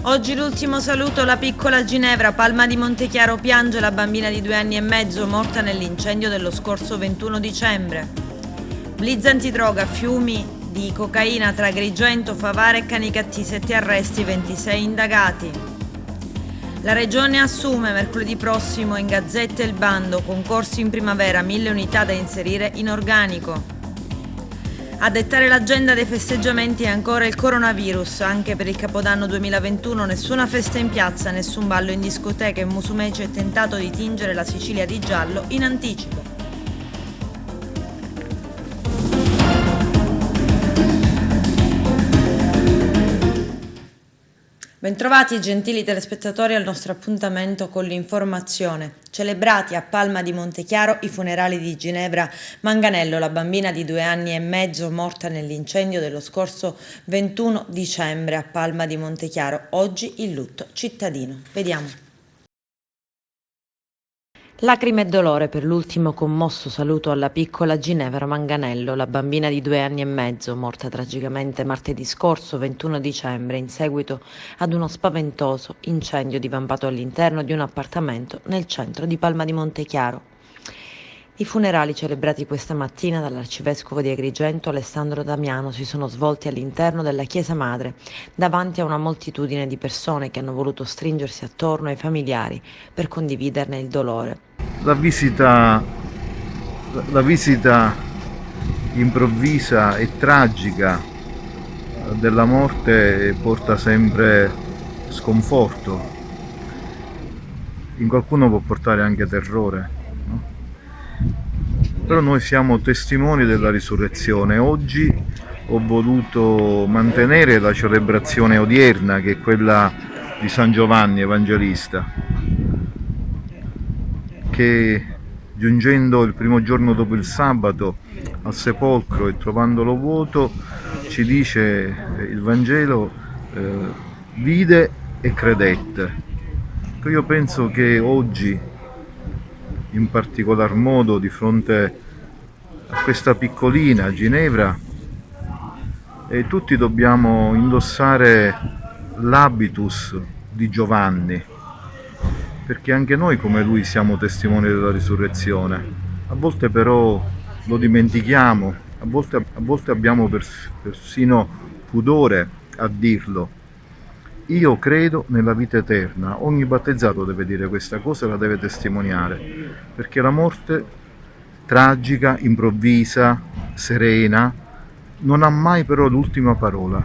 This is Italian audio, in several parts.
Oggi l'ultimo saluto, la piccola Ginevra, Palma di Montechiaro piange la bambina di 2 anni e mezzo morta nell'incendio dello scorso 21 dicembre. Blitz antidroga, fiumi di cocaina tra Agrigento, Favara e Canicattì, 7 arresti, 26 indagati. La Regione assume mercoledì prossimo in Gazzetta il bando, concorsi in primavera, 1000 unità da inserire in organico. A dettare l'agenda dei festeggiamenti è ancora il coronavirus. Anche per il Capodanno 2021 nessuna festa in piazza, nessun ballo in discoteca e Musumeci è tentato di tingere la Sicilia di giallo in anticipo. Bentrovati gentili telespettatori al nostro appuntamento con l'informazione. Celebrati a Palma di Montechiaro i funerali di Ginevra Manganello, la bambina di 2 anni e mezzo morta nell'incendio dello scorso 21 dicembre a Palma di Montechiaro. Oggi il lutto cittadino. Vediamo. Lacrime e dolore per l'ultimo commosso saluto alla piccola Ginevra Manganello, la bambina di 2 anni e mezzo, morta tragicamente martedì scorso 21 dicembre in seguito ad uno spaventoso incendio divampato all'interno di un appartamento nel centro di Palma di Montechiaro. I funerali celebrati questa mattina dall'arcivescovo di Agrigento Alessandro Damiano si sono svolti all'interno della chiesa madre, davanti a una moltitudine di persone che hanno voluto stringersi attorno ai familiari per condividerne il dolore. La visita improvvisa e tragica della morte porta sempre sconforto, in qualcuno può portare anche terrore, no? Però noi siamo testimoni della risurrezione. Oggi ho voluto mantenere la celebrazione odierna, che è quella di San Giovanni Evangelista, che giungendo il primo giorno dopo il sabato al sepolcro e trovandolo vuoto, ci dice il Vangelo, vide e credette. Io penso che oggi, in particolar modo di fronte a questa piccolina Ginevra, tutti dobbiamo indossare l'habitus di Giovanni, perché anche noi come lui siamo testimoni della risurrezione. A volte però lo dimentichiamo, a volte abbiamo persino pudore a dirlo. Io credo nella vita eterna. Ogni battezzato deve dire questa cosa e la deve testimoniare, perché la morte tragica, improvvisa, serena, non ha mai però l'ultima parola.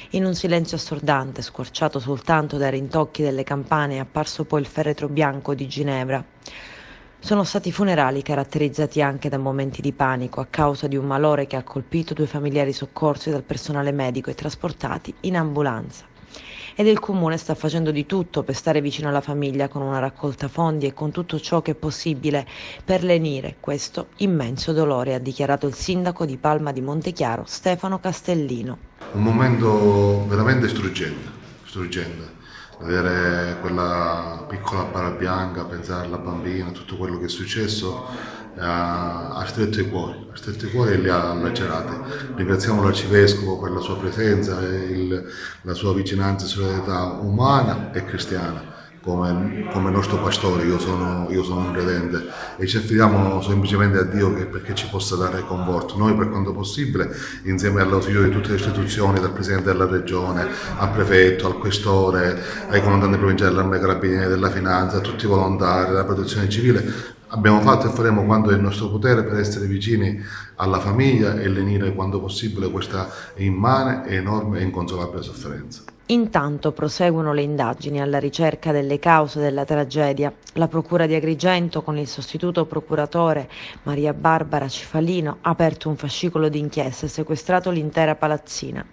In un silenzio assordante, squarciato soltanto dai rintocchi delle campane, è apparso poi il feretro bianco di Ginevra. Sono stati funerali caratterizzati anche da momenti di panico a causa di un malore che ha colpito 2 familiari soccorsi dal personale medico e trasportati in ambulanza. Ed il comune sta facendo di tutto per stare vicino alla famiglia con una raccolta fondi e con tutto ciò che è possibile per lenire questo immenso dolore, ha dichiarato il sindaco di Palma di Montechiaro Stefano Castellino. Un momento veramente struggente, vedere quella piccola bara bianca, pensare alla bambina, tutto quello che è successo ha stretto i cuori e li ha lacerati. Ringraziamo l'Arcivescovo per la sua presenza e la sua vicinanza e solidarietà umana e cristiana, come nostro pastore. Io sono un credente e ci affidiamo semplicemente a Dio perché ci possa dare conforto. Noi, per quanto possibile, insieme all'ausilio di tutte le istituzioni, dal Presidente della Regione, al Prefetto, al Questore, ai comandanti provinciali dell'Arma dei Carabinieri, della Finanza, a tutti i volontari, della Protezione Civile, abbiamo fatto e faremo quanto è il nostro potere per essere vicini alla famiglia e lenire quanto possibile questa immane, enorme e inconsolabile sofferenza. Intanto proseguono le indagini alla ricerca delle cause della tragedia. La Procura di Agrigento, con il sostituto procuratore Maria Barbara Cifalino, ha aperto un fascicolo d'inchiesta e sequestrato l'intera palazzina.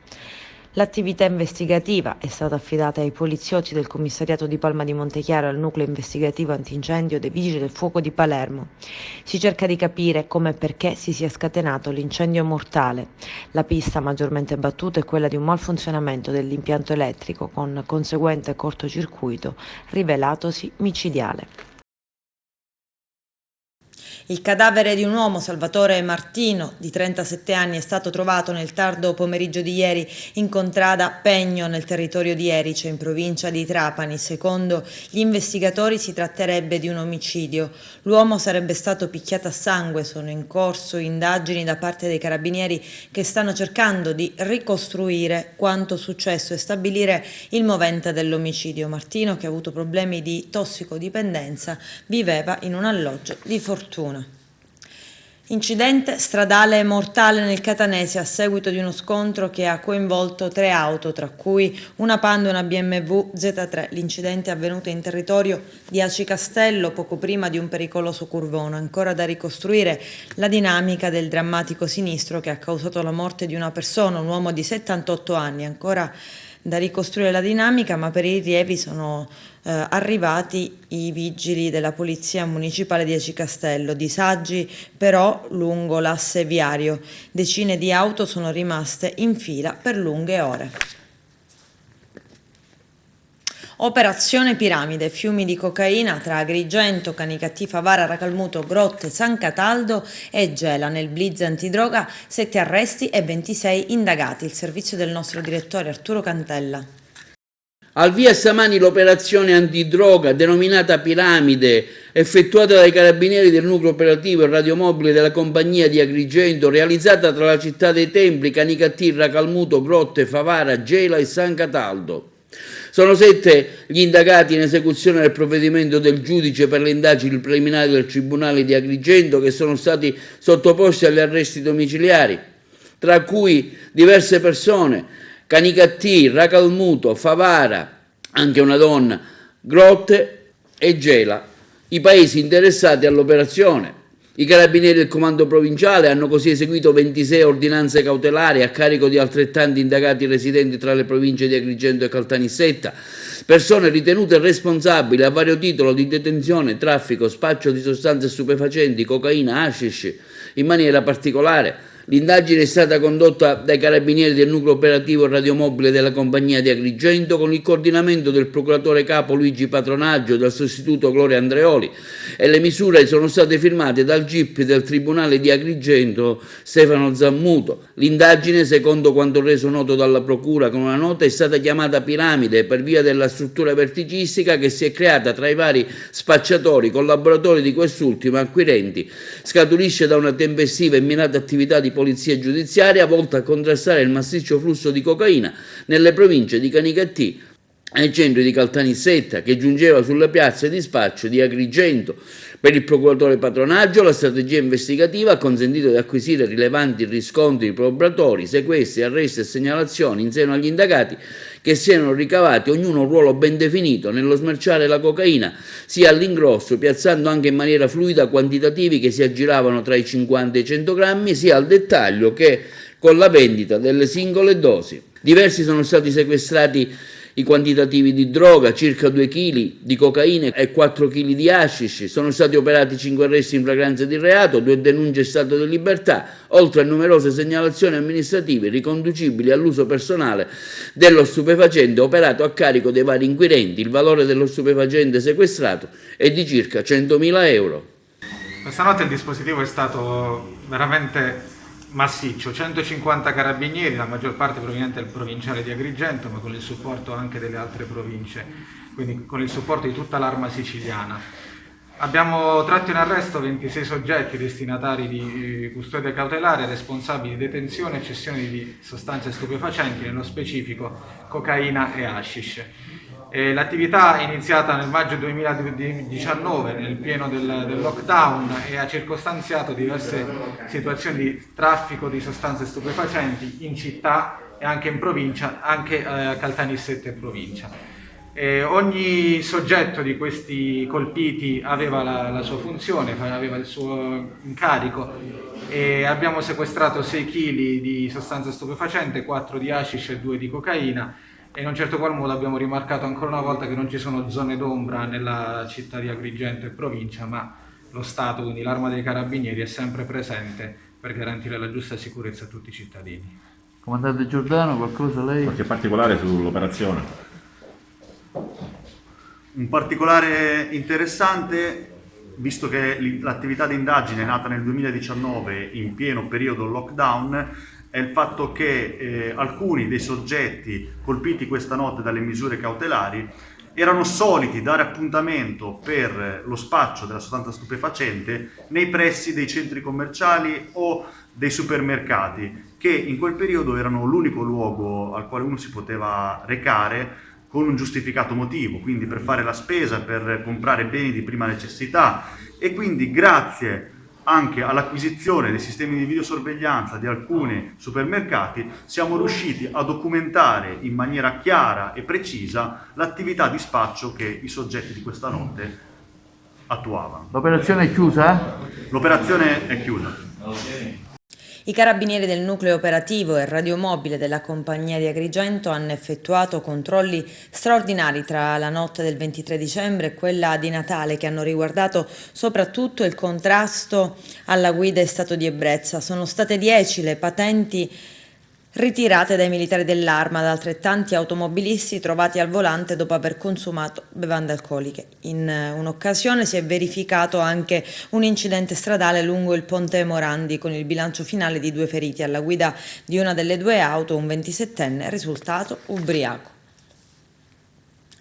L'attività investigativa è stata affidata ai poliziotti del commissariato di Palma di Montechiaro e al nucleo investigativo antincendio dei Vigili del Fuoco di Palermo. Si cerca di capire come e perché si sia scatenato l'incendio mortale. La pista maggiormente battuta è quella di un malfunzionamento dell'impianto elettrico con conseguente cortocircuito rivelatosi micidiale. Il cadavere di un uomo, Salvatore Martino, di 37 anni, è stato trovato nel tardo pomeriggio di ieri in contrada Pegno, nel territorio di Erice, in provincia di Trapani. Secondo gli investigatori si tratterebbe di un omicidio. L'uomo sarebbe stato picchiato a sangue. Sono in corso indagini da parte dei carabinieri che stanno cercando di ricostruire quanto successo e stabilire il movente dell'omicidio. Martino, che ha avuto problemi di tossicodipendenza, viveva in un alloggio di Fortuna. Incidente stradale mortale nel Catanese a seguito di uno scontro che ha coinvolto 3 auto, tra cui una Panda e una BMW Z3. L'incidente è avvenuto in territorio di Aci Castello poco prima di un pericoloso curvone. Ancora da ricostruire la dinamica del drammatico sinistro che ha causato la morte di una persona, un uomo di 78 anni. Ancora da ricostruire la dinamica, ma per i rilievi sono arrivati i vigili della Polizia Municipale di Aci Castello. Disagi però lungo l'asse viario. Decine di auto sono rimaste in fila per lunghe ore. Operazione Piramide, fiumi di cocaina tra Agrigento, Canicattì, Favara, Racalmuto, Grotte, San Cataldo e Gela. Nel blitz antidroga 7 arresti e 26 indagati. Il servizio del nostro direttore Arturo Cantella. Al via stamani l'operazione antidroga denominata Piramide, effettuata dai carabinieri del nucleo operativo e radiomobile della compagnia di Agrigento, realizzata tra la città dei Templi, Canicattì, Racalmuto, Grotte, Favara, Gela e San Cataldo. Sono 7 gli indagati in esecuzione del provvedimento del giudice per le indagini preliminari del Tribunale di Agrigento, che sono stati sottoposti agli arresti domiciliari, tra cui diverse persone: Canicattì, Racalmuto, Favara, anche una donna, Grotte e Gela, i paesi interessati all'operazione. I carabinieri del comando provinciale hanno così eseguito 26 ordinanze cautelari a carico di altrettanti indagati residenti tra le province di Agrigento e Caltanissetta, persone ritenute responsabili a vario titolo di detenzione, traffico, spaccio di sostanze stupefacenti, cocaina, hashish. In maniera particolare, l'indagine è stata condotta dai carabinieri del nucleo operativo radiomobile della compagnia di Agrigento con il coordinamento del procuratore capo Luigi Patronaggio e del sostituto Gloria Andreoli, e le misure sono state firmate dal GIP del Tribunale di Agrigento Stefano Zammuto. L'indagine, secondo quanto reso noto dalla procura con una nota, è stata chiamata Piramide per via della struttura verticistica che si è creata tra i vari spacciatori, collaboratori di quest'ultimo, acquirenti. Scaturisce da una tempestiva e mirata attività di polizia giudiziaria volta a contrastare il massiccio flusso di cocaina nelle province di Canicattì e ai centri di Caltanissetta, che giungeva sulle piazze di spaccio di Agrigento. Per il procuratore Patronaggio la strategia investigativa ha consentito di acquisire rilevanti riscontri probatori, sequestri, arresti e segnalazioni in seno agli indagati, che si erano ricavati ognuno un ruolo ben definito nello smerciare la cocaina, sia all'ingrosso, piazzando anche in maniera fluida quantitativi che si aggiravano tra i 50 e i 100 grammi, sia al dettaglio che con la vendita delle singole dosi. Diversi sono stati sequestrati i quantitativi di droga, circa 2 kg di cocaina e 4 kg di hashish. Sono stati operati 5 arresti in flagranza di reato, 2 denunce in stato di libertà, oltre a numerose segnalazioni amministrative riconducibili all'uso personale dello stupefacente operato a carico dei vari inquirenti. Il valore dello stupefacente sequestrato è di circa 100.000 euro. Questa notte il dispositivo è stato veramente massiccio, 150 carabinieri, la maggior parte proveniente dal provinciale di Agrigento, ma con il supporto anche delle altre province, quindi con il supporto di tutta l'Arma siciliana. Abbiamo tratto in arresto 26 soggetti destinatari di custodia cautelare, responsabili di detenzione e cessione di sostanze stupefacenti, nello specifico cocaina e hashish. L'attività è iniziata nel maggio 2019, nel pieno del lockdown, e ha circostanziato diverse situazioni di traffico di sostanze stupefacenti in città e anche in provincia, anche a Caltanissetta e provincia. Ogni soggetto di questi colpiti aveva la sua funzione, aveva il suo incarico, e abbiamo sequestrato 6 kg di sostanza stupefacente, 4 di hashish e 2 di cocaina. E in un certo qual modo abbiamo rimarcato ancora una volta che non ci sono zone d'ombra nella città di Agrigento e provincia, ma lo Stato, quindi l'Arma dei Carabinieri, è sempre presente per garantire la giusta sicurezza a tutti i cittadini. Comandante Giordano, qualcosa lei? Qualche particolare sull'operazione? Un particolare interessante visto che l'attività di indagine è nata nel 2019 in pieno periodo lockdown, è il fatto che alcuni dei soggetti colpiti questa notte dalle misure cautelari erano soliti dare appuntamento per lo spaccio della sostanza stupefacente nei pressi dei centri commerciali o dei supermercati, che in quel periodo erano l'unico luogo al quale uno si poteva recare con un giustificato motivo, quindi per fare la spesa, per comprare beni di prima necessità, e quindi grazie anche all'acquisizione dei sistemi di videosorveglianza di alcuni supermercati siamo riusciti a documentare in maniera chiara e precisa l'attività di spaccio che i soggetti di questa notte attuavano. L'operazione è chiusa? L'operazione è chiusa. I carabinieri del nucleo operativo e radiomobile della compagnia di Agrigento hanno effettuato controlli straordinari tra la notte del 23 dicembre e quella di Natale, che hanno riguardato soprattutto il contrasto alla guida in stato di ebbrezza. Sono state 10 le patenti ritirate dai militari dell'Arma da altrettanti automobilisti trovati al volante dopo aver consumato bevande alcoliche. In un'occasione si è verificato anche un incidente stradale lungo il ponte Morandi, con il bilancio finale di 2 feriti alla guida di una delle 2 auto, un 27enne risultato ubriaco.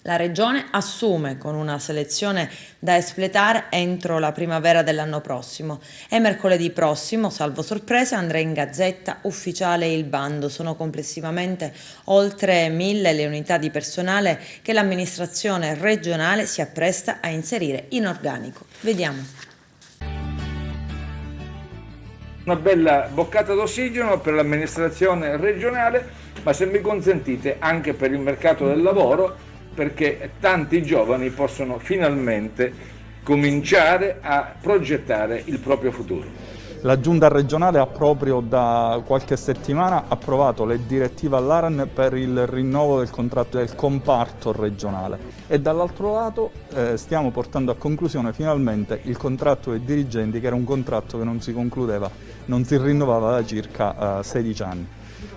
La Regione assume con una selezione da espletare entro la primavera dell'anno prossimo e mercoledì prossimo, salvo sorprese, andrà in Gazzetta Ufficiale il bando. Sono complessivamente oltre 1000 le unità di personale che l'amministrazione regionale si appresta a inserire in organico. Vediamo. Una bella boccata d'ossigeno per l'amministrazione regionale, ma se mi consentite anche per il mercato del lavoro, perché tanti giovani possono finalmente cominciare a progettare il proprio futuro. La Giunta regionale ha proprio da qualche settimana approvato le direttive all'ARAN per il rinnovo del contratto del comparto regionale e dall'altro lato stiamo portando a conclusione finalmente il contratto dei dirigenti, che era un contratto che non si concludeva, non si rinnovava da circa 16 anni.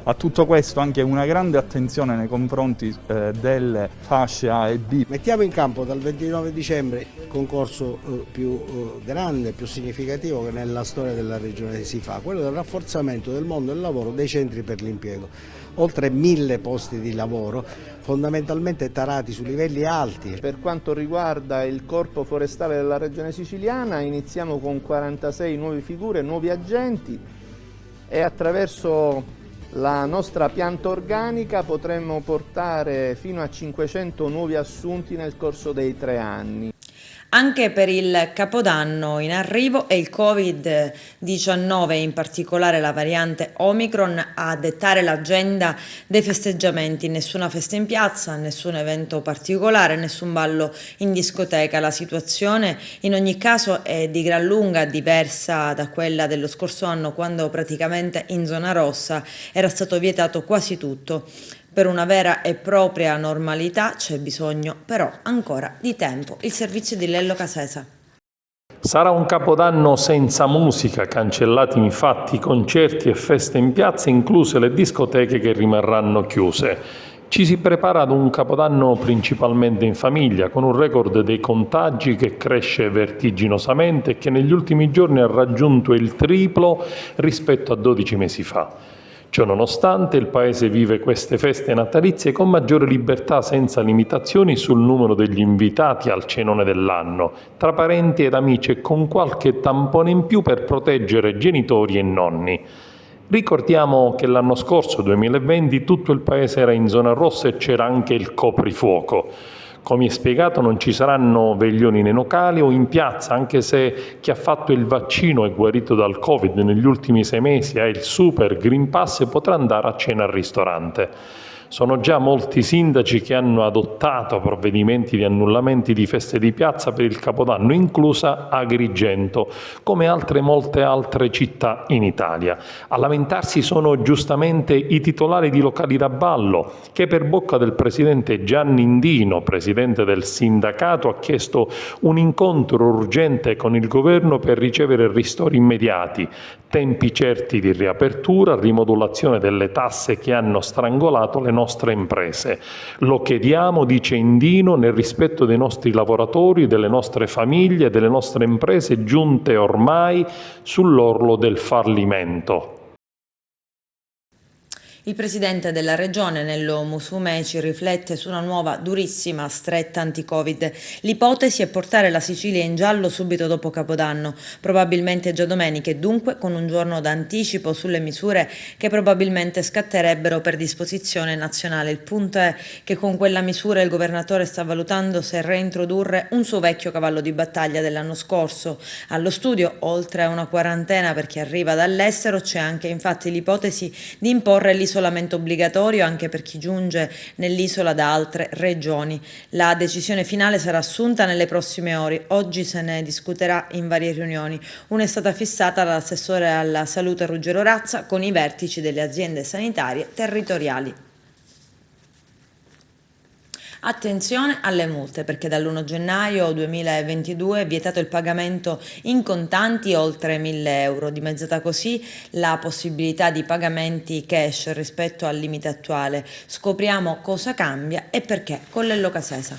A tutto questo anche una grande attenzione nei confronti delle fasce A e B. Mettiamo in campo dal 29 dicembre il concorso più grande, più significativo che nella storia della Regione si fa, quello del rafforzamento del mondo del lavoro dei centri per l'impiego. Oltre 1000 posti di lavoro, fondamentalmente tarati su livelli alti. Per quanto riguarda il Corpo Forestale della Regione Siciliana, iniziamo con 46 nuove figure, nuovi agenti, e attraverso la nostra pianta organica potremmo portare fino a 500 nuovi assunti nel corso dei 3 anni. Anche per il Capodanno in arrivo è il Covid-19, in particolare la variante Omicron, a dettare l'agenda dei festeggiamenti. Nessuna festa in piazza, nessun evento particolare, nessun ballo in discoteca. La situazione in ogni caso è di gran lunga diversa da quella dello scorso anno, quando praticamente in zona rossa era stato vietato quasi tutto. Per una vera e propria normalità c'è bisogno però ancora di tempo. Il servizio di Lello Casesa. Sarà un Capodanno senza musica, cancellati infatti concerti e feste in piazza, incluse le discoteche che rimarranno chiuse. Ci si prepara ad un Capodanno principalmente in famiglia, con un record dei contagi che cresce vertiginosamente e che negli ultimi giorni ha raggiunto il triplo rispetto a 12 mesi fa. Ciononostante, il Paese vive queste feste natalizie con maggiore libertà, senza limitazioni sul numero degli invitati al cenone dell'anno, tra parenti ed amici, e con qualche tampone in più per proteggere genitori e nonni. Ricordiamo che l'anno scorso, 2020, tutto il Paese era in zona rossa e c'era anche il coprifuoco. Come spiegato, non ci saranno veglioni nei locali o in piazza, anche se chi ha fatto il vaccino e guarito dal Covid negli ultimi 6 mesi ha il Super Green Pass e potrà andare a cena al ristorante. Sono già molti sindaci che hanno adottato provvedimenti di annullamenti di feste di piazza per il Capodanno, inclusa Agrigento, come molte altre città in Italia. A lamentarsi sono giustamente i titolari di locali da ballo, che per bocca del presidente Gianni Indino, presidente del sindacato, ha chiesto un incontro urgente con il governo per ricevere ristori immediati, tempi certi di riapertura, rimodulazione delle tasse che hanno strangolato le nostre imprese. Lo chiediamo, dice Indino, nel rispetto dei nostri lavoratori, delle nostre famiglie, delle nostre imprese giunte ormai sull'orlo del fallimento. Il presidente della regione, Nello Musumeci, riflette su una nuova durissima stretta anti-Covid. L'ipotesi è portare la Sicilia in giallo subito dopo Capodanno, probabilmente già domenica, e dunque con un giorno d'anticipo sulle misure che probabilmente scatterebbero per disposizione nazionale. Il punto è che con quella misura il governatore sta valutando se reintrodurre un suo vecchio cavallo di battaglia dell'anno scorso. Allo studio, oltre a una quarantena per chi arriva dall'estero, c'è anche infatti l'ipotesi di imporre l'isolamento obbligatorio anche per chi giunge nell'isola da altre regioni. La decisione finale sarà assunta nelle prossime ore. Oggi se ne discuterà in varie riunioni. Una è stata fissata dall'assessore alla salute Ruggero Razza con i vertici delle aziende sanitarie territoriali. Attenzione alle multe, perché dall'1 gennaio 2022 è vietato il pagamento in contanti oltre 1.000 euro, dimezzata così la possibilità di pagamenti cash rispetto al limite attuale. Scopriamo cosa cambia e perché con Lello Casesa.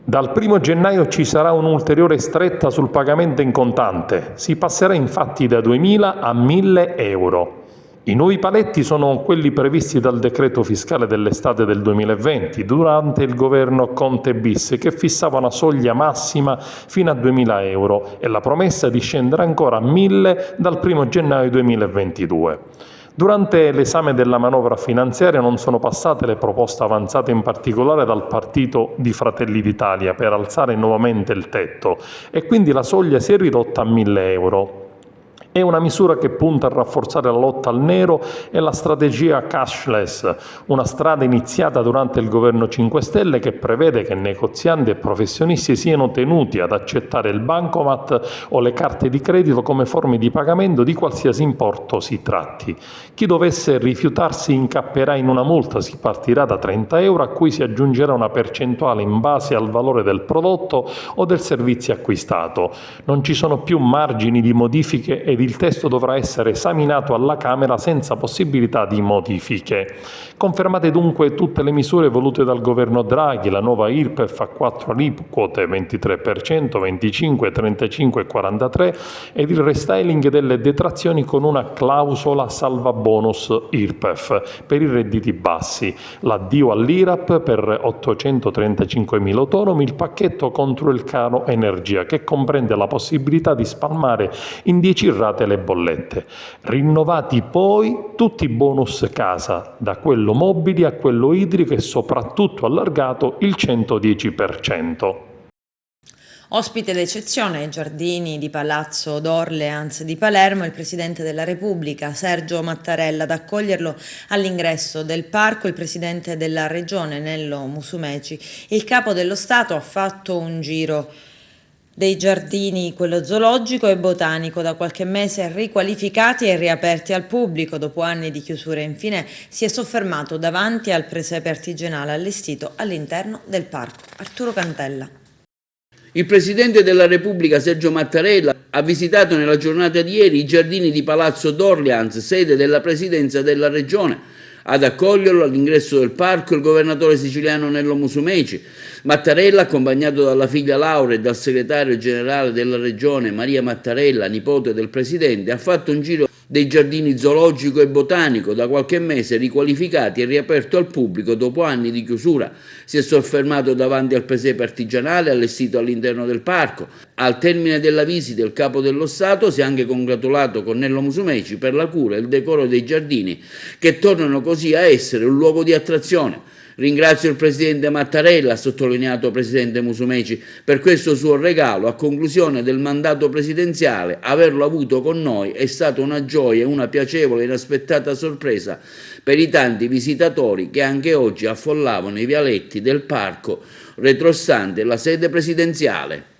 Dal 1 gennaio ci sarà un'ulteriore stretta sul pagamento in contante. Si passerà infatti da 2.000 a 1.000 euro. I nuovi paletti sono quelli previsti dal decreto fiscale dell'estate del 2020 durante il governo Conte bis, che fissava una soglia massima fino a 2.000 euro e la promessa di scendere ancora a 1.000 dal 1 gennaio 2022. Durante l'esame della manovra finanziaria non sono passate le proposte avanzate in particolare dal partito di Fratelli d'Italia per alzare nuovamente il tetto e quindi la soglia si è ridotta a 1.000 euro. È una misura che punta a rafforzare la lotta al nero e la strategia cashless, una strada iniziata durante il governo 5 Stelle che prevede che negozianti e professionisti siano tenuti ad accettare il bancomat o le carte di credito come forme di pagamento di qualsiasi importo si tratti. Chi dovesse rifiutarsi incapperà in una multa, si partirà da 30 euro a cui si aggiungerà una percentuale in base al valore del prodotto o del servizio acquistato. Non ci sono più margini di modifiche ed il testo dovrà essere esaminato alla Camera senza possibilità di modifiche. Confermate dunque tutte le misure volute dal governo Draghi, la nuova IRPEF a 4 aliquote, 23%, 25, 35 e 43, ed il restyling delle detrazioni con una clausola salva bonus IRPEF per i redditi bassi, l'addio all'IRAP per 835.000 autonomi, il pacchetto contro il caro energia che comprende la possibilità di spalmare in 10 rate le bollette. Rinnovati poi tutti i bonus casa, da quello mobili a quello idrico e soprattutto allargato il 110%. Ospite d'eccezione ai giardini di Palazzo d'Orleans di Palermo il Presidente della Repubblica Sergio Mattarella. Ad accoglierlo all'ingresso del parco il Presidente della Regione Nello Musumeci. Il Capo dello Stato ha fatto un giro dei giardini, quello zoologico e botanico, da qualche mese riqualificati e riaperti al pubblico dopo anni di chiusura. Infine si è soffermato davanti al presepe artigianale allestito all'interno del parco. Arturo Cantella. Il Presidente della Repubblica Sergio Mattarella ha visitato nella giornata di ieri i giardini di Palazzo d'Orleans, sede della Presidenza della Regione. Ad accoglierlo all'ingresso del parco il governatore siciliano Nello Musumeci. Mattarella, accompagnato dalla figlia Laura e dal segretario generale della regione Maria Mattarella, nipote del presidente, ha fatto un giro dei giardini zoologico e botanico, da qualche mese riqualificati e riaperto al pubblico dopo anni di chiusura. Si è soffermato davanti al presepe artigianale allestito all'interno del parco. Al termine della visita il Capo dello Stato si è anche congratulato con Nello Musumeci per la cura e il decoro dei giardini, che tornano così a essere un luogo di attrazione. Ringrazio il Presidente Mattarella, ha sottolineato il Presidente Musumeci, per questo suo regalo a conclusione del mandato presidenziale. Averlo avuto con noi è stata una gioia e una piacevole e inaspettata sorpresa per i tanti visitatori che anche oggi affollavano i vialetti del parco retrostante la sede presidenziale.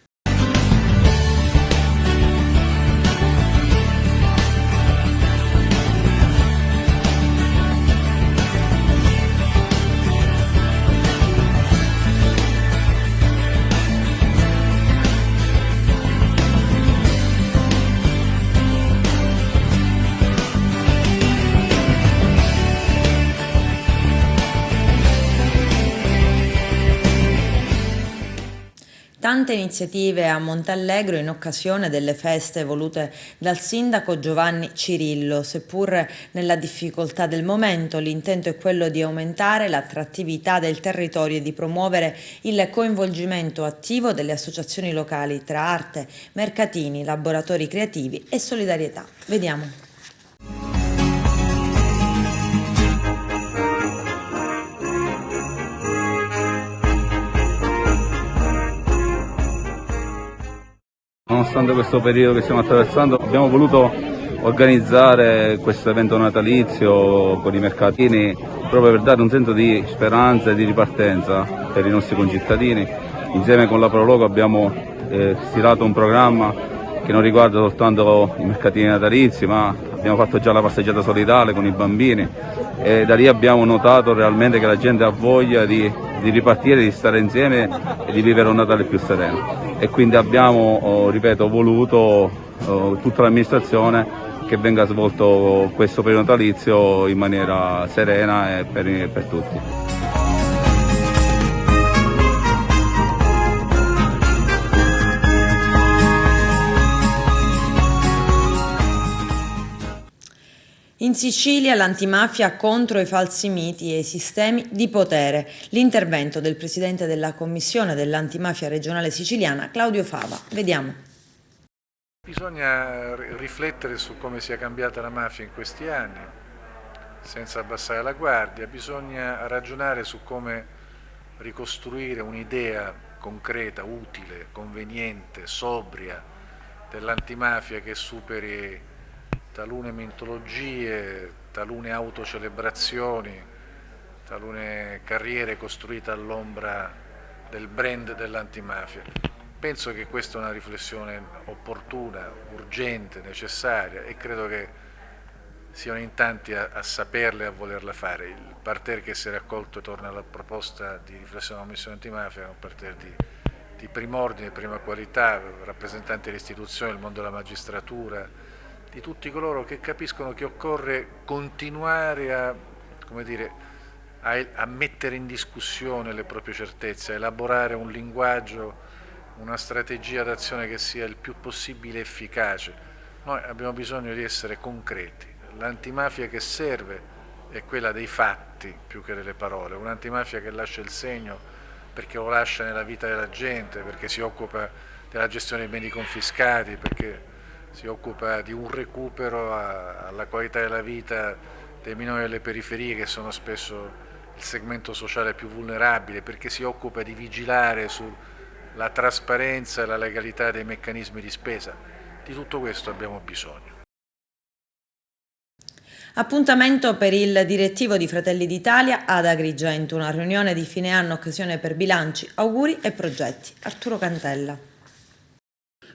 tante iniziative a Monteallegro in occasione delle feste volute dal sindaco Giovanni Cirillo. Seppur nella difficoltà del momento, l'intento è quello di aumentare l'attrattività del territorio e di promuovere il coinvolgimento attivo delle associazioni locali tra arte, mercatini, laboratori creativi e solidarietà. Vediamo. Nonostante questo periodo che stiamo attraversando, abbiamo voluto organizzare questo evento natalizio con i mercatini proprio per dare un senso di speranza e di ripartenza per i nostri concittadini. Insieme con la Prologo abbiamo stilato un programma che non riguarda soltanto i mercatini natalizi, ma abbiamo fatto già la passeggiata solidale con i bambini e da lì abbiamo notato realmente che la gente ha voglia di ripartire, di stare insieme e di vivere un Natale più sereno. E quindi abbiamo, ripeto, voluto tutta l'amministrazione che venga svolto questo periodo natalizio in maniera serena e per tutti. In Sicilia l'antimafia contro i falsi miti e i sistemi di potere. L'intervento del presidente della commissione dell'antimafia regionale siciliana, Claudio Fava. Vediamo. Bisogna riflettere su come sia cambiata la mafia in questi anni, senza abbassare la guardia. Bisogna ragionare su come ricostruire un'idea concreta, utile, conveniente, sobria dell'antimafia che superi talune mitologie, talune autocelebrazioni, talune carriere costruite all'ombra del brand dell'antimafia. Penso che questa è una riflessione opportuna, urgente, necessaria e credo che siano in tanti a saperla e a volerla fare. Il parterre che si è raccolto torna alla proposta di riflessione della Commissione antimafia, è un parterre di prim'ordine, prima qualità, rappresentanti delle istituzioni, del mondo della magistratura, di tutti coloro che capiscono che occorre continuare a mettere in discussione le proprie certezze, a elaborare un linguaggio, una strategia d'azione che sia il più possibile efficace. Noi abbiamo bisogno di essere concreti. L'antimafia che serve è quella dei fatti più che delle parole, un'antimafia che lascia il segno perché lo lascia nella vita della gente, perché si occupa della gestione dei beni confiscati, perché si occupa di un recupero alla qualità della vita dei minori delle periferie che sono spesso il segmento sociale più vulnerabile, perché si occupa di vigilare sulla trasparenza e la legalità dei meccanismi di spesa. Di tutto questo abbiamo bisogno. Appuntamento per il direttivo di Fratelli d'Italia ad Agrigento, una riunione di fine anno, occasione per bilanci, auguri e progetti. Arturo Cantella.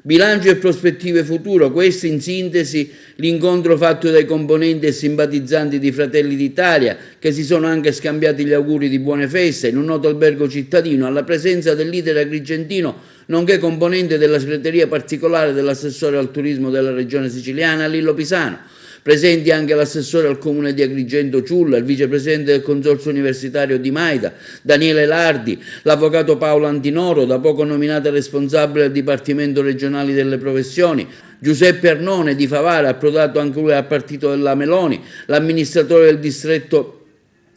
Bilancio e prospettive futuro, questo in sintesi l'incontro fatto dai componenti e simpatizzanti di Fratelli d'Italia che si sono anche scambiati gli auguri di buone feste in un noto albergo cittadino alla presenza del leader agrigentino nonché componente della segreteria particolare dell'assessore al turismo della regione siciliana Lillo Pisano. Presenti anche l'assessore al comune di Agrigento Ciulla, il vicepresidente del consorzio universitario di Maida, Daniele Lardi, l'avvocato Paolo Antinoro, da poco nominato responsabile del Dipartimento regionale delle professioni, Giuseppe Arnone di Favara, approdato anche lui al partito della Meloni, l'amministratore del distretto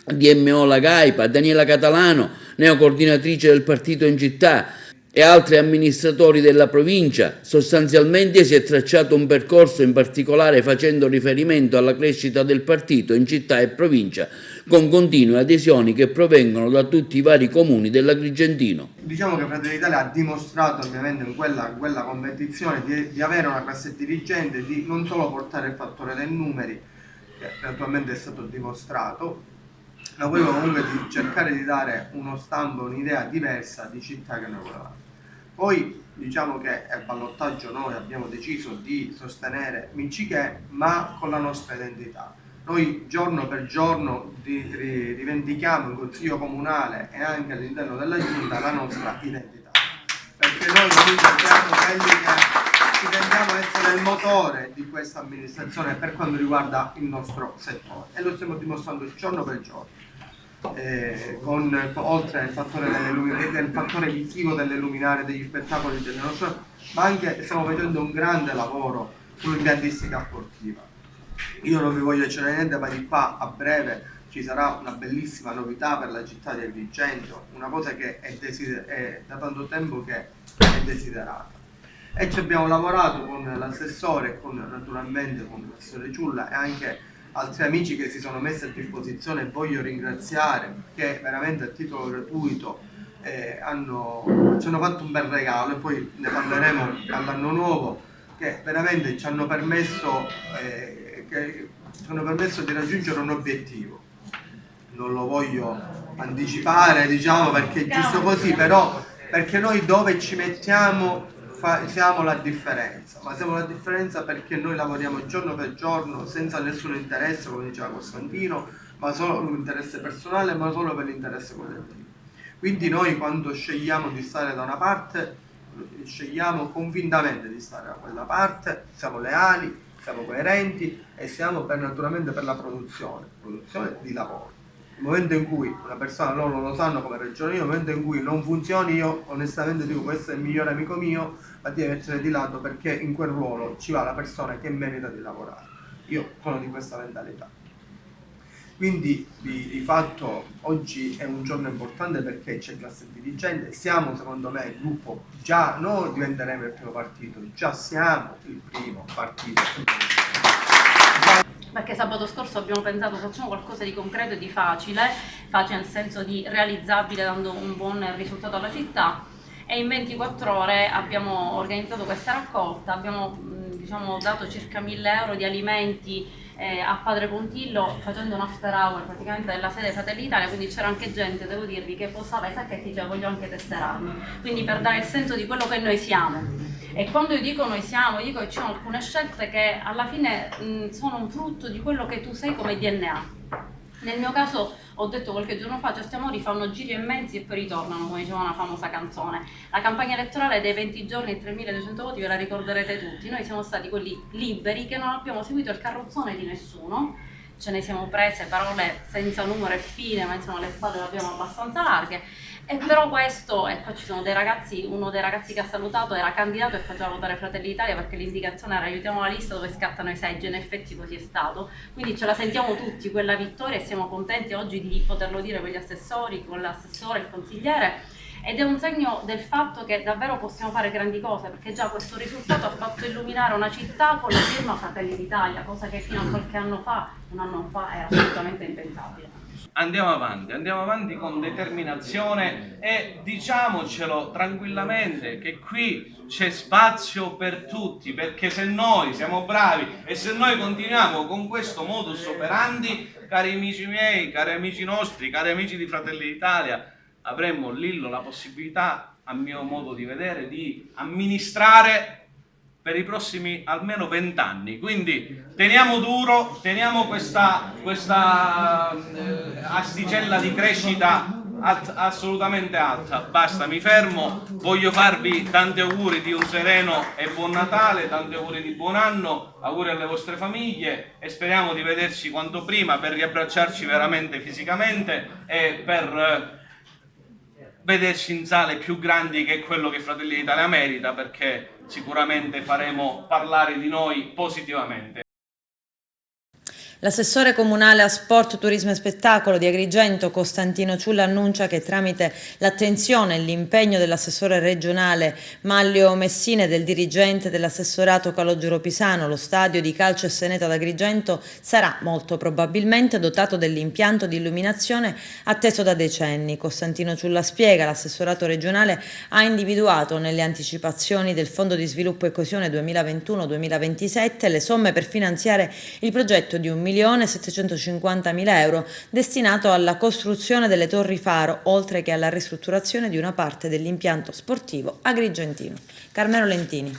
DMO La Gaipa, Daniela Catalano, neocoordinatrice del partito in città, e altri amministratori della provincia. Sostanzialmente si è tracciato un percorso in particolare facendo riferimento alla crescita del partito in città e provincia con continue adesioni che provengono da tutti i vari comuni dell'Agrigentino. Diciamo che Fratelli d'Italia ha dimostrato ovviamente in quella competizione di avere una classe dirigente, di non solo portare il fattore dei numeri, che naturalmente è stato dimostrato, ma quello comunque di cercare di dare uno stampo, un'idea diversa di città che noi volevamo. Poi diciamo che al ballottaggio noi abbiamo deciso di sostenere Mincichè, ma con la nostra identità. Noi giorno per giorno rivendichiamo in Consiglio Comunale e anche all'interno della Giunta la nostra identità, perché noi siamo quelli che ci rendiamo essere il motore di questa amministrazione per quanto riguarda il nostro settore e lo stiamo dimostrando giorno per giorno. oltre al fattore, del fattore visivo delle luminarie, degli spettacoli, ma anche stiamo facendo un grande lavoro sull'impiantistica sportiva. Io non vi voglio accennare niente, ma di qua a breve ci sarà una bellissima novità per la città di Agrigento, una cosa che è da tanto tempo che è desiderata. E ci abbiamo lavorato con l'assessore, naturalmente con l'assessore Ciulla e anche altri amici che si sono messi a disposizione, e voglio ringraziare, che veramente a titolo gratuito ci hanno fatto un bel regalo, e poi ne parleremo all'anno nuovo, che veramente ci hanno permesso di raggiungere un obiettivo. Non lo voglio anticipare, diciamo, perché è giusto così, però perché noi dove ci mettiamo siamo la differenza, ma siamo la differenza perché noi lavoriamo giorno per giorno senza nessun interesse, come diceva Costantino, ma solo un interesse personale, ma solo per l'interesse collettivo. Quindi noi quando scegliamo di stare da una parte, scegliamo convintamente di stare da quella parte, siamo leali, siamo coerenti e siamo naturalmente per la produzione di lavoro. Nel momento in cui una persona, loro lo sanno come ragiono io, nel momento in cui non funzioni, io onestamente dico, può essere il migliore amico mio, ma devi mettere di lato, perché in quel ruolo ci va la persona che merita di lavorare. Io sono di questa mentalità. Quindi di fatto oggi è un giorno importante perché c'è classe dirigente, siamo secondo me il gruppo, già noi diventeremo il primo partito, già siamo il primo partito. Perché sabato scorso abbiamo pensato facciamo qualcosa di concreto e di facile nel senso di realizzabile, dando un buon risultato alla città, e in 24 ore abbiamo organizzato questa raccolta, abbiamo dato circa 1.000 euro di alimenti a Padre Pontillo, facendo un after hour praticamente della sede Fratelli d'Italia, quindi c'era anche gente, devo dirvi, che posava i sacchetti, cioè voglio anche testerarmi, quindi per dare il senso di quello che noi siamo. E quando io dico noi siamo, dico che ci sono alcune scelte che alla fine sono un frutto di quello che tu sei come DNA. Nel mio caso, ho detto qualche giorno fa, certi amori fanno giri e mezzi e poi ritornano, come diceva una famosa canzone. La campagna elettorale dei 20 giorni e 3.200 voti ve la ricorderete tutti. Noi siamo stati quelli liberi che non abbiamo seguito il carrozzone di nessuno, ce ne siamo prese parole senza numero e fine, ma insomma le spalle le abbiamo abbastanza larghe. E però questo, e qua ci sono dei ragazzi, uno dei ragazzi che ha salutato era candidato e faceva votare Fratelli d'Italia perché l'indicazione era aiutiamo la lista dove scattano i seggi, in effetti così è stato, quindi ce la sentiamo tutti quella vittoria e siamo contenti oggi di poterlo dire con gli assessori, con l'assessore, il consigliere, ed è un segno del fatto che davvero possiamo fare grandi cose, perché già questo risultato ha fatto illuminare una città con la firma Fratelli d'Italia, cosa che fino a qualche anno fa, un anno fa, era assolutamente impensabile. Andiamo avanti con determinazione e diciamocelo tranquillamente che qui c'è spazio per tutti, perché se noi siamo bravi e se noi continuiamo con questo modus operandi, cari amici miei, cari amici nostri, cari amici di Fratelli d'Italia, avremmo Lillo la possibilità, a mio modo di vedere, di amministrare per i prossimi almeno 20 anni. Quindi teniamo duro, teniamo questa asticella di crescita assolutamente alta. Basta, mi fermo, voglio farvi tanti auguri di un sereno e buon Natale, tanti auguri di buon anno, auguri alle vostre famiglie e speriamo di vederci quanto prima per riabbracciarci veramente fisicamente e per vederci in sale più grandi che quello che Fratelli d'Italia merita, perché sicuramente faremo parlare di noi positivamente. L'assessore comunale a sport, turismo e spettacolo di Agrigento, Costantino Ciulla, annuncia che tramite l'attenzione e l'impegno dell'assessore regionale Manlio Messina e del dirigente dell'assessorato Calogero Pisano, lo stadio di calcio e Seneta d'Agrigento sarà molto probabilmente dotato dell'impianto di illuminazione atteso da decenni. Costantino Ciulla spiega, l'assessorato regionale ha individuato nelle anticipazioni del Fondo di Sviluppo e Coesione 2021-2027 le somme per finanziare il progetto di 1.750.000 euro destinato alla costruzione delle torri faro, oltre che alla ristrutturazione di una parte dell'impianto sportivo agrigentino. Carmelo Lentini.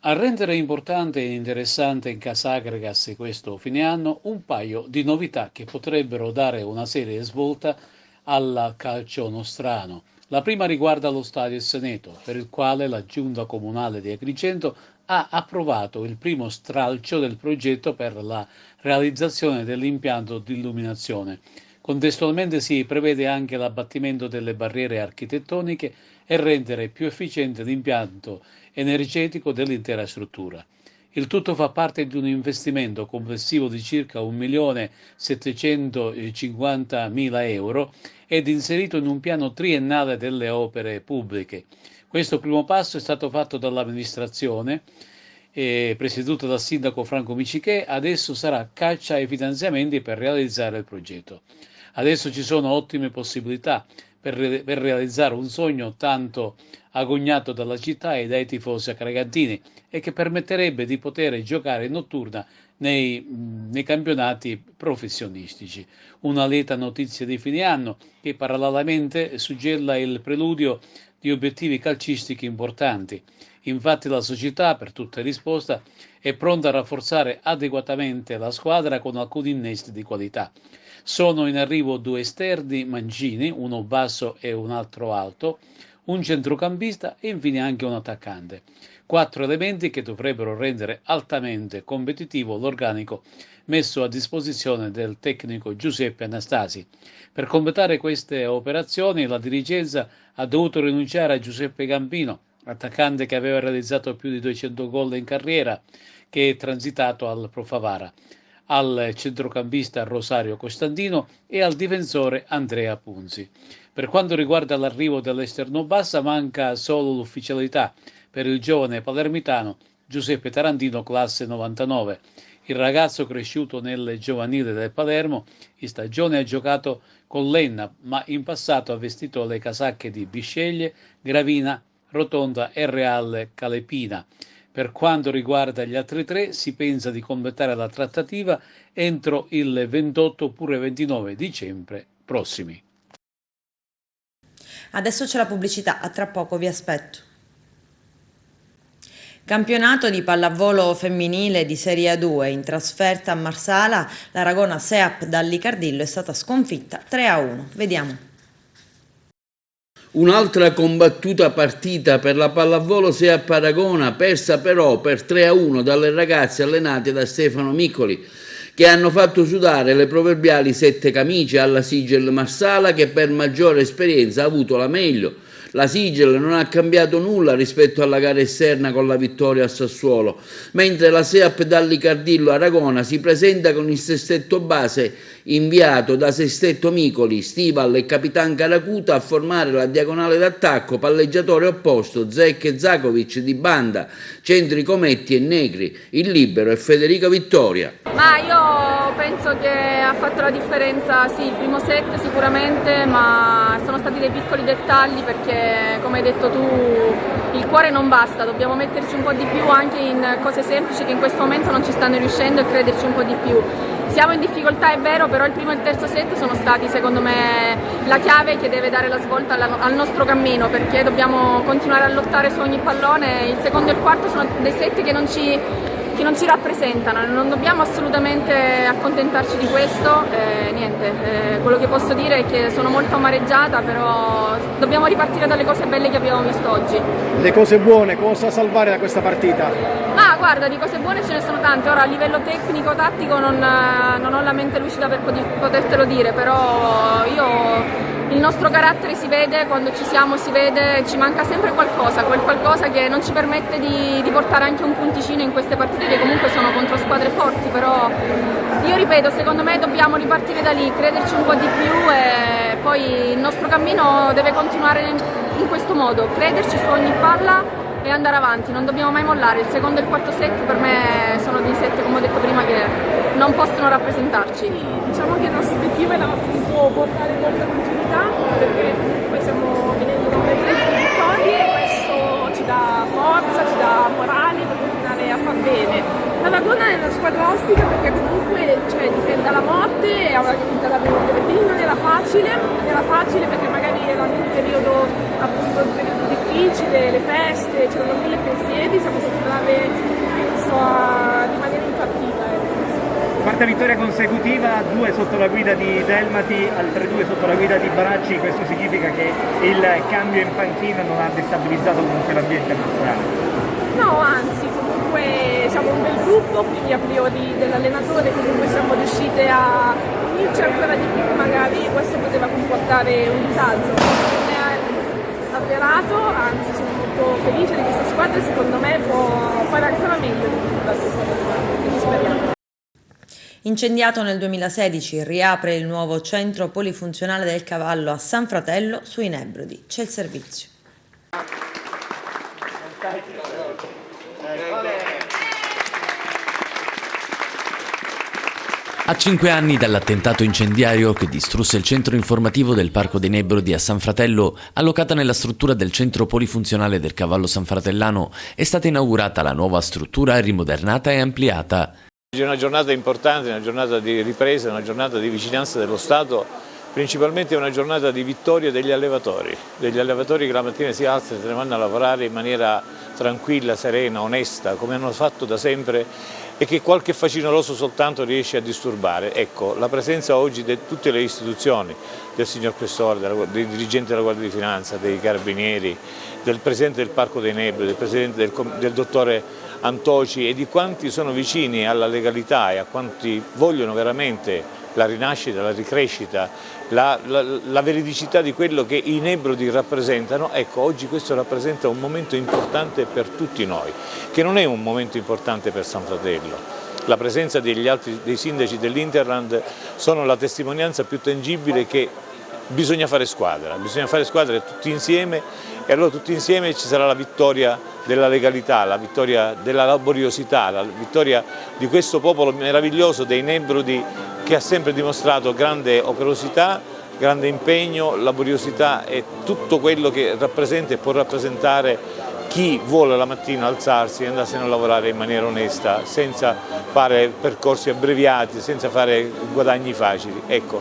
A rendere importante e interessante in Casa Agregas questo fine anno un paio di novità che potrebbero dare una seria svolta al calcio nostrano. La prima riguarda lo stadio Seneto, per il quale la Giunta Comunale di Agrigento ha approvato il primo stralcio del progetto per la realizzazione dell'impianto di illuminazione. Contestualmente si prevede anche l'abbattimento delle barriere architettoniche e rendere più efficiente l'impianto energetico dell'intera struttura. Il tutto fa parte di un investimento complessivo di circa 1.750.000 euro ed inserito in un piano triennale delle opere pubbliche. Questo primo passo è stato fatto dall'amministrazione, presieduta dal sindaco Franco Micichè. Adesso sarà caccia ai finanziamenti per realizzare il progetto. Adesso ci sono ottime possibilità per realizzare un sogno tanto agognato dalla città e dai tifosi acragantini e che permetterebbe di poter giocare in notturna nei campionati professionistici. Una lieta notizia di fine anno che parallelamente suggella il preludio di obiettivi calcistici importanti. Infatti la società, per tutta risposta, è pronta a rafforzare adeguatamente la squadra con alcuni innesti di qualità. Sono in arrivo 2 esterni mancini, uno basso e un altro alto, un centrocampista e infine anche un attaccante. 4 elementi che dovrebbero rendere altamente competitivo l'organico messo a disposizione del tecnico Giuseppe Anastasi. Per completare queste operazioni la dirigenza ha dovuto rinunciare a Giuseppe Gambino, attaccante che aveva realizzato più di 200 gol in carriera, che è transitato al Pro Favara, al centrocampista Rosario Costantino e al difensore Andrea Punzi. Per quanto riguarda l'arrivo dell'esterno bassa, manca solo l'ufficialità per il giovane palermitano Giuseppe Tarantino, classe 99. Il ragazzo, cresciuto nel giovanile del Palermo, in stagione ha giocato con l'Enna, ma in passato ha vestito le casacche di Bisceglie, Gravina, Rotonda e Real Calepina. Per quanto riguarda gli altri 3, si pensa di completare la trattativa entro il 28 oppure 29 dicembre prossimi. Adesso c'è la pubblicità, a tra poco vi aspetto. Campionato di pallavolo femminile di Serie A2 in trasferta a Marsala, l'Aragona Seap dall'Icardillo è stata sconfitta 3-1. Vediamo. Un'altra combattuta partita per la pallavolo Seap Aragona, persa però per 3-1 dalle ragazze allenate da Stefano Miccoli, che hanno fatto sudare le proverbiali 7 camicie alla Sigel Marsala, che per maggiore esperienza ha avuto la meglio. La Sigel non ha cambiato nulla rispetto alla gara esterna con la vittoria a Sassuolo, mentre la Seap dall'Icardillo Aragona si presenta con il sestetto base inviato da Sestetto Micoli, Stival e Capitan Caracuta a formare la diagonale d'attacco, palleggiatore opposto Zec e Zakovic di banda, centri Cometti e Negri, il libero è Federica Vittoria. Ma io penso che ha fatto la differenza, sì, il primo set sicuramente, ma sono stati dei piccoli dettagli perché, come hai detto tu, il cuore non basta, dobbiamo metterci un po' di più anche in cose semplici che in questo momento non ci stanno riuscendo e crederci un po' di più. Siamo in difficoltà, è vero, però il primo e il terzo set sono stati secondo me la chiave che deve dare la svolta al nostro cammino, perché dobbiamo continuare a lottare su ogni pallone. Il secondo e il quarto sono dei set che non ci rappresentano, non dobbiamo assolutamente accontentarci di questo. Quello che posso dire è che sono molto amareggiata, però dobbiamo ripartire dalle cose belle che abbiamo visto oggi. Le cose buone, cosa salvare da questa partita? Ma guarda, di cose buone ce ne sono tante. Ora a livello tecnico, tattico non ho la mente lucida per potertelo dire, però il nostro carattere si vede, quando ci siamo si vede, ci manca sempre qualcosa, quel qualcosa che non ci permette di portare anche un punticino in queste partite che comunque sono contro squadre forti, però io ripeto, secondo me dobbiamo ripartire da lì, crederci un po' di più e poi il nostro cammino deve continuare in questo modo, crederci su ogni palla e andare avanti, non dobbiamo mai mollare. Il secondo e il quarto set per me sono dei set, come ho detto prima, che non possono rappresentarci. Sì, diciamo che il nostro obiettivo è un po' portare molta continuità, perché poi stiamo venendo da un bel set di vittorie e questo ci dà forza, ci dà morale per continuare a far bene. La Aragona è una squadra ostica perché comunque difende alla morte, aveva vinto la prima quindi non era facile perché magari era anche un periodo, appunto, un periodo difficile, le feste, c'erano mille pensieri, siamo stati bravi a rimanere in partita. Quarta vittoria consecutiva, 2 sotto la guida di Delmati, altre 2 sotto la guida di Baracci, questo significa che il cambio in panchina non ha destabilizzato comunque l'ambiente nazionale? No, anzi, comunque siamo un bel gruppo, quindi a priori dell'allenatore comunque siamo riusciti a unire spingerci ancora di più, magari questo poteva comportare un disagio. Ne ha avverato, anzi sono molto felice di questa squadra e secondo me può fare ancora meglio di questa squadra, quindi speriamo. Incendiato nel 2016, riapre il nuovo centro polifunzionale del cavallo a San Fratello sui Nebrodi. C'è il servizio. A 5 anni dall'attentato incendiario che distrusse il centro informativo del Parco dei Nebrodi a San Fratello, allocata nella struttura del centro polifunzionale del Cavallo Sanfratellano, è stata inaugurata la nuova struttura rimodernata e ampliata. È una giornata importante, una giornata di ripresa, una giornata di vicinanza dello Stato, principalmente una giornata di vittoria degli allevatori che la mattina si alzano e se ne vanno a lavorare in maniera tranquilla, serena, onesta, come hanno fatto da sempre e che qualche facinoroso soltanto riesce a disturbare. Ecco, la presenza oggi di tutte le istituzioni, del signor Questore, dei dirigenti della Guardia di Finanza, dei Carabinieri, del Presidente del Parco dei Nebrodi, del Presidente del Dottore Antoci e di quanti sono vicini alla legalità e a quanti vogliono veramente la rinascita, la ricrescita, la veridicità di quello che i Nebrodi rappresentano. Ecco, oggi questo rappresenta un momento importante per tutti noi, che non è un momento importante per San Fratello. La presenza dei sindaci dell'Interland sono la testimonianza più tangibile che bisogna fare squadra tutti insieme e allora tutti insieme ci sarà la vittoria della legalità, la vittoria della laboriosità, la vittoria di questo popolo meraviglioso dei Nebrodi che ha sempre dimostrato grande operosità, grande impegno, laboriosità e tutto quello che rappresenta e può rappresentare chi vuole la mattina alzarsi e andarsene a lavorare in maniera onesta, senza fare percorsi abbreviati, senza fare guadagni facili. Ecco,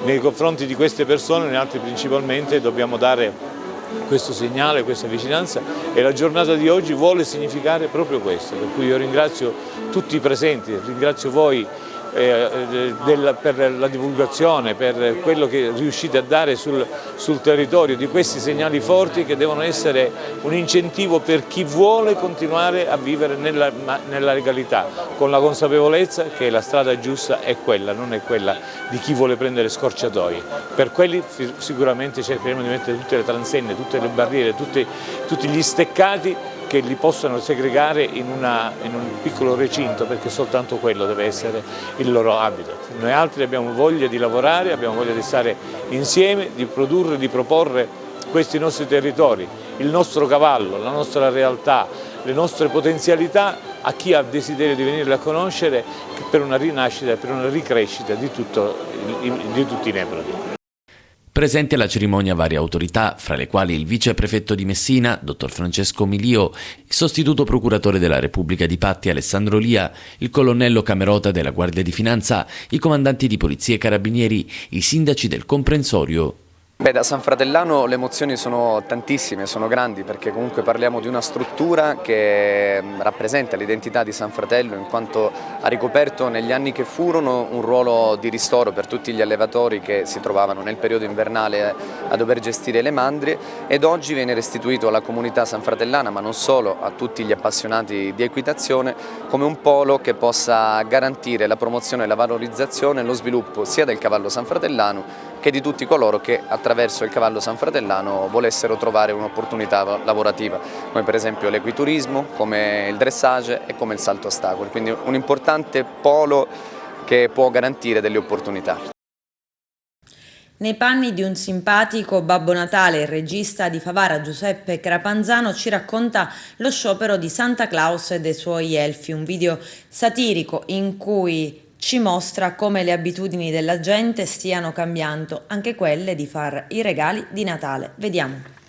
nei confronti di queste persone, noi altri principalmente, dobbiamo dare questo segnale, questa vicinanza e la giornata di oggi vuole significare proprio questo, per cui io ringrazio tutti i presenti, ringrazio voi per la divulgazione, per quello che riuscite a dare sul territorio di questi segnali forti che devono essere un incentivo per chi vuole continuare a vivere nella legalità, con la consapevolezza che la strada giusta è quella, non è quella di chi vuole prendere scorciatoie. Per quelli sicuramente cercheremo di mettere tutte le transenne, tutte le barriere, tutti gli steccati che li possano segregare in un piccolo recinto, perché soltanto quello deve essere il loro habitat. Noi altri abbiamo voglia di lavorare, abbiamo voglia di stare insieme, di produrre, di proporre questi nostri territori, il nostro cavallo, la nostra realtà, le nostre potenzialità a chi ha desiderio di venirle a conoscere per una rinascita, per una ricrescita di tutti i Nebrodi. Presenti alla cerimonia varie autorità, fra le quali il viceprefetto di Messina, dottor Francesco Milio, il sostituto procuratore della Repubblica di Patti Alessandro Lia, il colonnello Camerota della Guardia di Finanza, i comandanti di polizia e carabinieri, i sindaci del comprensorio. Da San Fratellano le emozioni sono tantissime, sono grandi, perché comunque parliamo di una struttura che rappresenta l'identità di San Fratello, in quanto ha ricoperto negli anni che furono un ruolo di ristoro per tutti gli allevatori che si trovavano nel periodo invernale a dover gestire le mandrie, ed oggi viene restituito alla comunità sanfratellana, ma non solo, a tutti gli appassionati di equitazione, come un polo che possa garantire la promozione, la valorizzazione e lo sviluppo sia del cavallo sanfratellano che di tutti coloro che attraverso il cavallo sanfratellano volessero trovare un'opportunità lavorativa, come per esempio l'equiturismo, come il dressage e come il salto ostacoli, quindi un importante polo che può garantire delle opportunità. Nei panni di un simpatico Babbo Natale, il regista di Favara Giuseppe Crapanzano ci racconta lo sciopero di Santa Claus e dei suoi elfi, un video satirico in cui ci mostra come le abitudini della gente stiano cambiando, anche quelle di far i regali di Natale. Vediamo.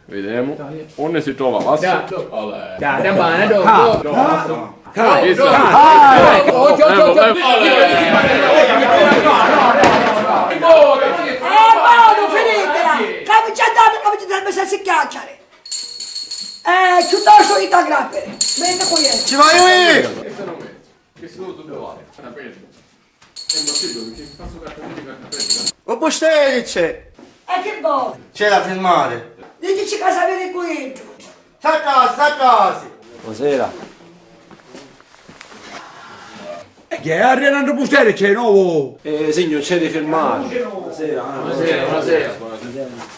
Vediamo. Onde si trova Vasco? Da bene, dopo. Finitela! Cominciate a si schiacciare! Piuttosto di da grappere! Venite qui! Ci voglio io! Che si dove trovare? È impossibile, perché passo carta. Ma poi stai dice? Che vuoi? C'è da filmare! Dici cosa vedi qui! Sta a casa! Buonasera. Che è Renato Pustere, c'è nuovo! Signor, c'è di firmare.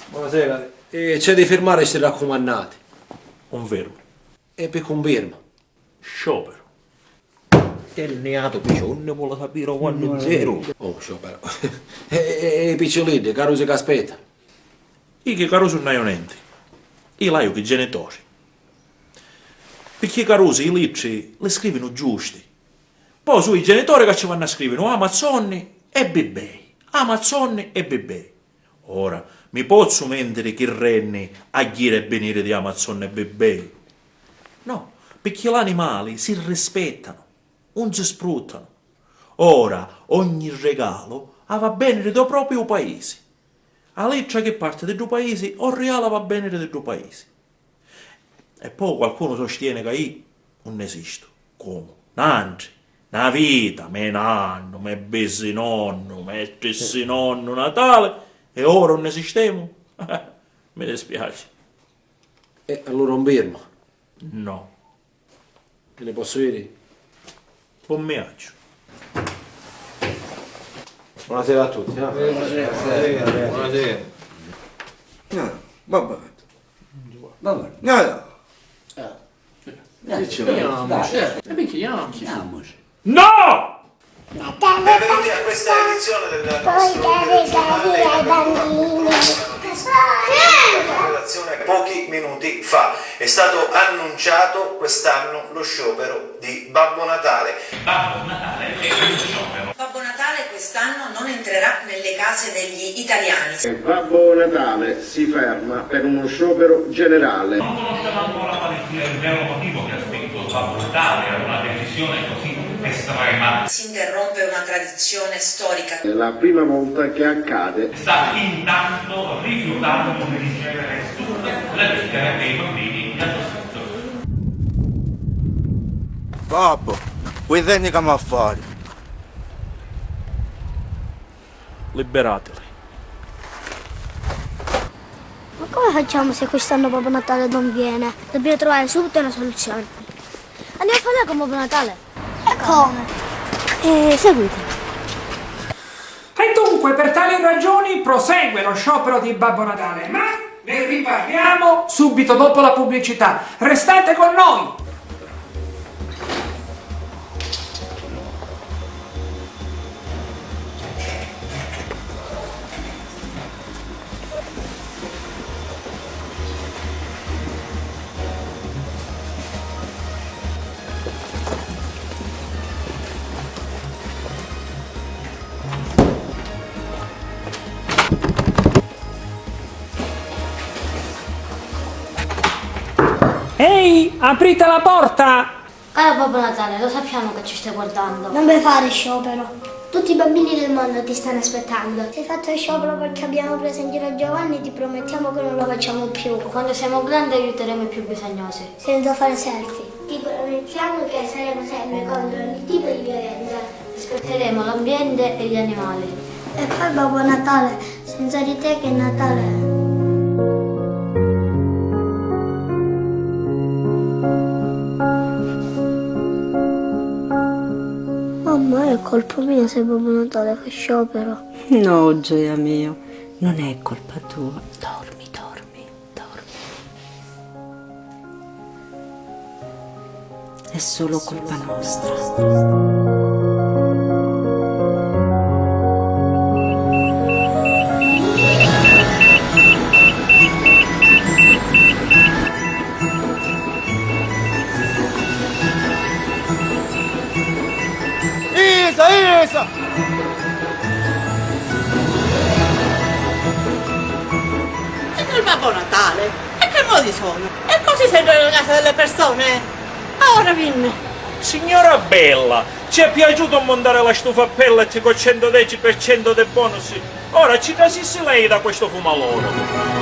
Buonasera. C'è di firmare questi raccomandati. Confermo. E per conferma. Sciopero. Il neato piccione vuole sapere quando zero. Oh, sciopero. E picciolini, carusi che aspetta. Io che caruso non ho niente. Io laio che genitori. Perché carusi i libri le scrivono giusti. Poi sui genitori che ci vanno a scrivere Amazzoni e bebè. Amazzoni e bebè. Ora, mi posso mentere che renni a dire e venire di Amazzoni e bebè? No, perché gli animali si rispettano, non si sfruttano. Ora, ogni regalo va bene del proprio paese. La lettera che parte del tuo paese, o reale va bene del tuo paese. E poi qualcuno sostiene che io non esisto. Come? Nanti. Una vita, me nanno, me besi nonno, me stessi nonno Natale, e ora non esistiamo? Mi dispiace. E allora un birma? No. Te ne posso dire? Pommeaccio. Buonasera a tutti. Buonasera. Buonasera. No, vabbè. Vabbè. No. Chiamiamoci. No! Benvenuti a questa edizione del nostro ai bambini. relazione pochi minuti fa. È stato annunciato quest'anno lo sciopero di Babbo Natale. Babbo Natale è lo sciopero. Babbo Natale quest'anno non entrerà nelle case degli italiani. Babbo Natale si ferma per uno sciopero generale. Non conosciamo ancora quale sia il vero motivo che ha spinto Babbo Natale a una decisione così estrema. Si interrompe una tradizione storica. È la prima volta che accade. Sta intanto rifiutando di ricevere tutte le lettere dei bambini gli hanno scritto. Babbo, vuoi venire come a fare? Liberateli. Ma come facciamo se quest'anno Babbo Natale non viene? Dobbiamo trovare subito una soluzione. Andiamo a parlare con Babbo Natale. E come? Seguitemi. E dunque, per tali ragioni, prosegue lo sciopero di Babbo Natale, ma ne riparliamo subito dopo la pubblicità. Restate con noi! Ehi, aprite la porta! Caro Babbo Natale, lo sappiamo che ci stai guardando. Non mi fare sciopero. Tutti i bambini del mondo ti stanno aspettando. Sei fatto sciopero perché abbiamo preso in giro Giovanni e ti promettiamo che non lo facciamo più. Quando siamo grandi aiuteremo i più bisognosi. Senza fare selfie. Ti promettiamo che saremo sempre contro ogni tipo di violenza. Rispetteremo l'ambiente e gli animali. E poi Babbo Natale, senza di te che Natale è. Mamma, è colpa mia se Babbo Natale fa sciopero. No, gioia mio, non è colpa tua. Dormi, dormi, dormi. È solo colpa nostra. Isa! E quel Babbo Babbo Natale? E che modi sono? E così sei nella casa delle persone? Ora vieni. Signora Bella, ci è piaciuto montare la stufa a pellet con 110% di bonus? Ora ci casissi lei da questo fumaloro.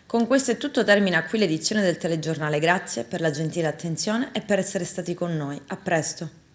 Con questo è tutto, termina qui l'edizione del telegiornale. Grazie per la gentile attenzione e per essere stati con noi. A presto.